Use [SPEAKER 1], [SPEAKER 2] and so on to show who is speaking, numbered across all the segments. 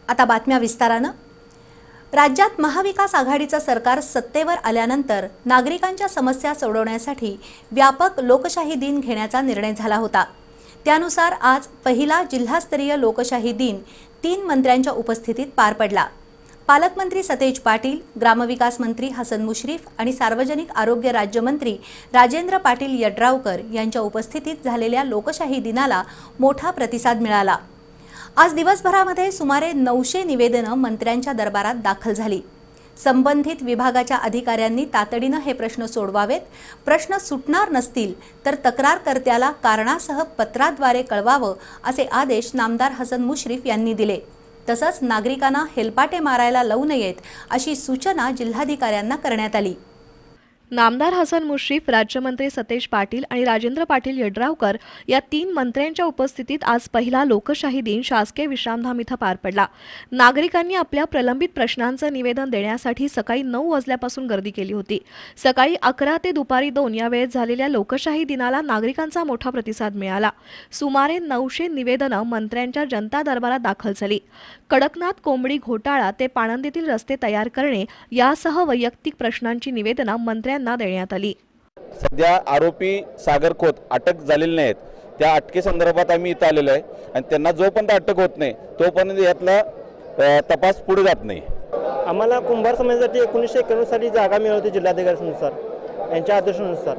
[SPEAKER 1] आता बातम्या विस्तारानं। राज्यात महाविकास आघाडीचं सरकार सत्तेवर आल्यानंतर नागरिकांच्या समस्या सोडवण्यासाठी व्यापक लोकशाही दिन घेण्याचा निर्णय झाला होता। त्यानुसार आज पहिला जिल्हास्तरीय लोकशाही दिन 3 मंत्र्यांच्या उपस्थितीत पार पडला। पालकमंत्री सतेज पाटील, ग्रामविकास मंत्री हसन मुश्रीफ आणि सार्वजनिक आरोग्य राज्यमंत्री राजेंद्र पाटील यड्रावकर यांच्या उपस्थितीत झालेल्या लोकशाही दिनाला मोठा प्रतिसाद मिळाला। आज दिवसभरामध्ये सुमारे 900 निवेदनं मंत्र्यांच्या दरबारात दाखल झाली। संबंधित विभागाच्या अधिकाऱ्यांनी तातडीनं हे प्रश्न सोडवावेत, प्रश्न सुटणार नसतील तर तक्रारकर्त्याला कारणासह पत्राद्वारे कळवावं असे आदेश नामदार हसन मुश्रीफ यांनी दिले। तसंच नागरिकांना हेलपाटे मारायला लावू नयेत अशी सूचना जिल्हाधिकाऱ्यांना करण्यात आली।
[SPEAKER 2] नामदार हसन मुश्रीफ, राज्यमंत्री सतेज पाटील आणि राजेंद्र पाटील यड्रावकर या 3 मंत्र्यांच्या उपस्थितीत आज पहिला लोकशाही दिन शासकीय विश्रामधाम इथं पार पडला। नागरिकांनी आपल्या प्रलंबित प्रश्नांचं निवेदन देण्यासाठी सकाळी 9 वाजल्यापासून गर्दी केली होती। सकाळी 11 ते दुपारी 2 या वेळेत झालेल्या लोकशाही दिनाला नागरिकांचा मोठा प्रतिसाद मिळाला। सुमारे 900 निवेदनं मंत्र्यांच्या जनता दरबारात दाखल झाली। कडकनाथ कोंबडी घोटाळा ते पाणंदीतील रस्ते तयार करणे यासह वैयक्तिक प्रश्नांची निवेदनं मंत्र्यांना देण्यात आली।
[SPEAKER 3] सध्या आरोपी सागर खोत अटक झालेले नाहीत, त्या अटकेसंदर्भात आम्ही इथं आलेलो आहे आणि त्यांना जोपर्यंत अटक होत नाही तोपर्यंत यातला तपास पुढे जात नाही।
[SPEAKER 4] आम्हाला कुंभार समाजासाठी 1991 साली जागा मिळाली जिल्हाधिकाऱ्यांनुसार, यांच्या आदेशानुसार।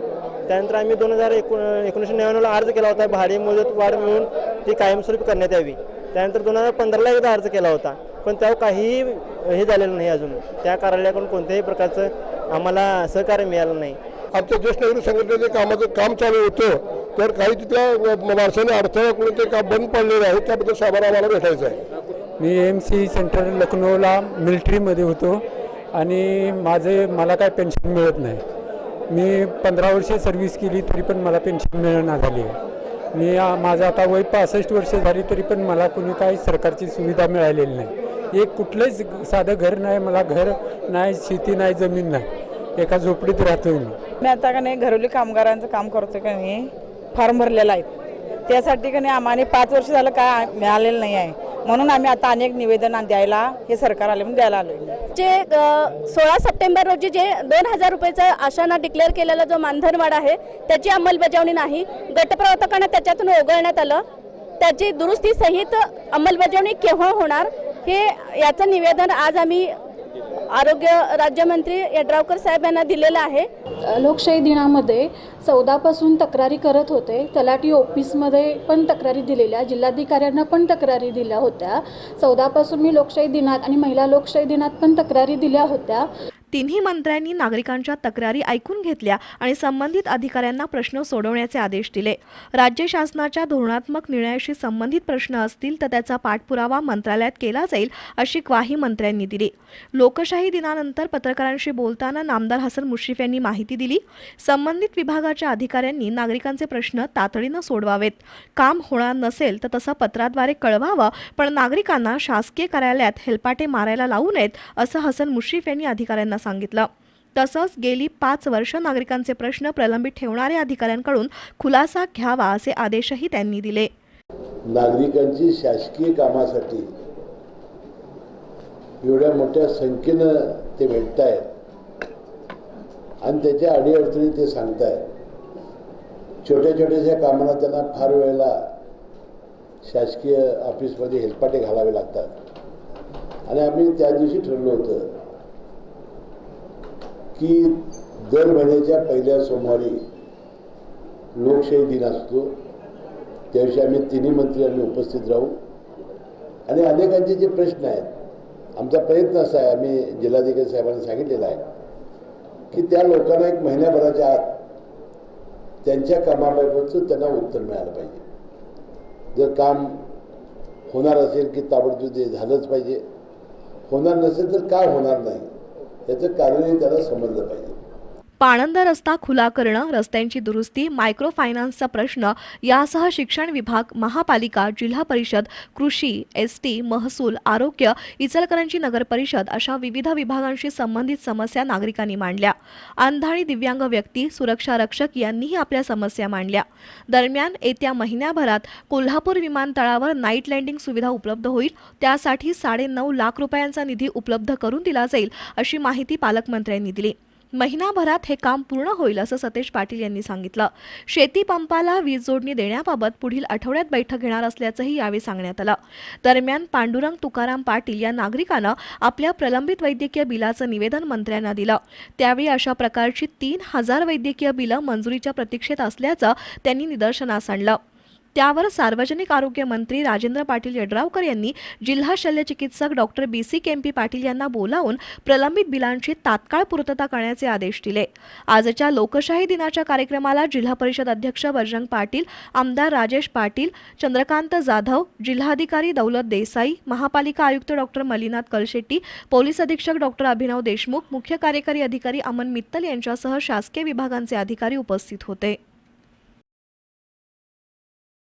[SPEAKER 4] त्यानंतर आम्ही 1999ला अर्ज केला होता, भाडे मुदत वाढ मिळून ती कायमस्वरूपी करण्यात यावी। त्यानंतर 2015ला एकदा अर्ज केला होता, पण त्यावर काहीही हे झालेलं नाही। अजून त्या कार्यालयाकडून कोणत्याही प्रकारचं आम्हाला सहकार्य मिळालं नाही।
[SPEAKER 5] आमच्या ज्येष्ठ नागरिक संघटनेचे कामाचं काम चालू होतं, तर काही तिथल्या माणसाने अडथळा करून ते काम बंद पडलेलं आहे, त्याबद्दल साहेबांना आम्हाला भेटायचं आहे।
[SPEAKER 6] मी एमसी सेंटर लखनौला मिलिटरीमध्ये होतो आणि मला काय पेन्शन मिळत नाही। मी 15 वर्षे सर्व्हिस केली तरी पण मला पेन्शन मिळेना झाली आहे। माझं आता वय 65 वर्ष झाली तरी पण मला कोणी काही सरकारची सुविधा मिळालेली नाही। एक कुठलंच साधं घर नाही, मला घर नाही, शेती नाही, जमीन नाही, एका झोपडीत राहतो मी
[SPEAKER 7] आता का नाही घरोली कामगारांचं काम करतो का नाही, फॉर्म भरलेला आहे। त्यासाठी का नाही आम्हाला 5 वर्ष झालं काय मिळालेलं नाही आहे, म्हणून आम्ही आता अनेक निवेदन द्यायला हे सरकार आले म्हणून द्यायला आलो।
[SPEAKER 8] जे 16 सप्टेंबर रोजी जे 2000 रुपयाचा आशांना डिक्लेअर केलेला जो मानधनवाढ आहे त्याची अंमलबजावणी नाही, गटप्रवर्तकांना त्याच्यातून वगळण्यात आलं, त्याची दुरुस्ती सहित अंमलबजावणी केव्हा होणार हे याचं निवेदन आज आम्ही आरोग्य राज्यमंत्री यड्रावकर साहेब यांना दिलेलं आहे।
[SPEAKER 9] लोकशाही दिनामध्ये 14 पासून तक्रारी करत होते, तलाठी ऑफिसमध्ये पण तक्रारी दिलेल्या, जिल्हाधिकाऱ्यांना पण तक्रारी दिल्या होत्या। 14 पासून मी लोकशाही दिनात आणि महिला लोकशाही दिनात पण तक्रारी दिल्या होत्या।
[SPEAKER 2] तिन्ही मंत्र्यांनी नागरिकांच्या तक्रारी ऐकून घेतल्या आणि संबंधित अधिकाऱ्यांना प्रश्न सोडवण्याचे आदेश दिले। राज्य शासनाच्या धोरणात्मक निर्णयाशी संबंधित प्रश्न असतील तर त्याचा पाठपुरावा मंत्रालयात केला जाईल अशी ग्वाही मंत्र्यांनी दिली। लोकशाही दिनानंतर पत्रकारांशी बोलताना नामदार हसन मुश्रीफ यांनी माहिती दिली, संबंधित विभागाच्या अधिकाऱ्यांनी नागरिकांचे प्रश्न तातडीनं सोडवावेत, काम होणार नसेल तर तसं पत्राद्वारे कळवावं, पण नागरिकांना शासकीय कार्यालयात हेलपाटे मारायला लावू नयेत असं हसन मुश्रीफ यांनी अधिकाऱ्यांना सांगितलं। तसंच गेली 5 वर्ष नागरिकांचे प्रश्न प्रलंबित ठेवणाऱ्या अधिकाऱ्यांकडून खुलासा घ्यावा असे आदेशही त्यांनी दिले।
[SPEAKER 10] नागरिकांची शासकीय कामासाठी एवढ्या मोठ्या संख्येनं ते भेटतायत आणि त्याच्या अडीअडचणी ते सांगतायत। छोट्या छोट्याशा कामाला त्यांना फार वेळेला शासकीय ऑफिसमध्ये हेलपाटे घालावे लागतात आणि आम्ही त्या दिवशी ठरलं होतं की दर महिन्याच्या पहिल्या सोमवारी लोकशाही दिन असतो, त्याविषयी आम्ही तिन्ही मंत्री उपस्थित राहू आणि अनेकांचे जे प्रश्न आहेत, आमचा प्रयत्न असा आहे, आम्ही जिल्हाधिकारी साहेबांना सांगितलेलं आहे की त्या लोकांना 1 महिन्याभराच्या आत त्यांच्या कामाबाबतचं त्यांना उत्तर मिळालं पाहिजे। जर काम होणार असेल की ताबडतोब ते झालंच पाहिजे, होणार नसेल तर काय होणार नाही याचं कारणही त्याला समजलं पाहिजे।
[SPEAKER 2] पाणंद रस्ता खुला करणं, रस्त्यांची दुरुस्ती, मायक्रो फायनान्सचा प्रश्न यासह शिक्षण विभाग, महापालिका, जिल्हा परिषद, कृषी, एसटी, महसूल, आरोग्य, इचलकरंजी नगर परिषद अशा विविध विभागांशी संबंधित समस्या नागरिकांनी मांडल्या. अंध आणि दिव्यांग व्यक्ती, सुरक्षा रक्षक यांनीही आपल्या समस्या मांडल्या. दरम्यान येत्या महिन्याभरात कोल्हापूर विमानतळावर नाईट लँडिंग सुविधा उपलब्ध होईल. त्यासाठी 9.5 लाख रुपयांचा निधी उपलब्ध करून दिला जाईल अशी माहिती पालकमंत्र्यांनी दिली. महिनाभरात हे काम पूर्ण होईल असं सतेज पाटील यांनी सांगितलं. शेती पंपाला वीज जोडणी देण्याबाबत पुढील आठवड्यात बैठक घेणार असल्याचंही यावेळी सांगण्यात आलं. दरम्यान पांडुरंग तुकाराम पाटील या नागरिकानं आपल्या प्रलंबित वैद्यकीय बिलाचं निवेदन मंत्र्यांना दिलं. त्यावेळी अशा प्रकारची 3,000 वैद्यकीय बिलं मंजुरीच्या प्रतीक्षेत असल्याचं त्यांनी निदर्शनास आणलं. त्यावर सार्वजनिक आरोग्य मंत्री राजेंद्र पाटील यड्रावकर यांनी जिल्हा शल्यचिकित्सक डॉक्टर BC केम्पी पाटील यांना बोलावून प्रलंबित बिलांची तात्काळ पूर्तता करण्याचे आदेश दिले. आजच्या लोकशाही दिनाच्या कार्यक्रमाला जिल्हा परिषद अध्यक्ष बजरंग पाटील, आमदार राजेश पाटील, चंद्रकांत जाधव, जिल्हाधिकारी दौलत देसाई, महापालिका आयुक्त डॉक्टर मलिनाथ कलशेट्टी, पोलीस अधीक्षक डॉक्टर अभिनव देशमुख, मुख्य कार्यकारी अधिकारी अमन मित्तल यांच्यासह शासकीय विभागांचे अधिकारी उपस्थित होते.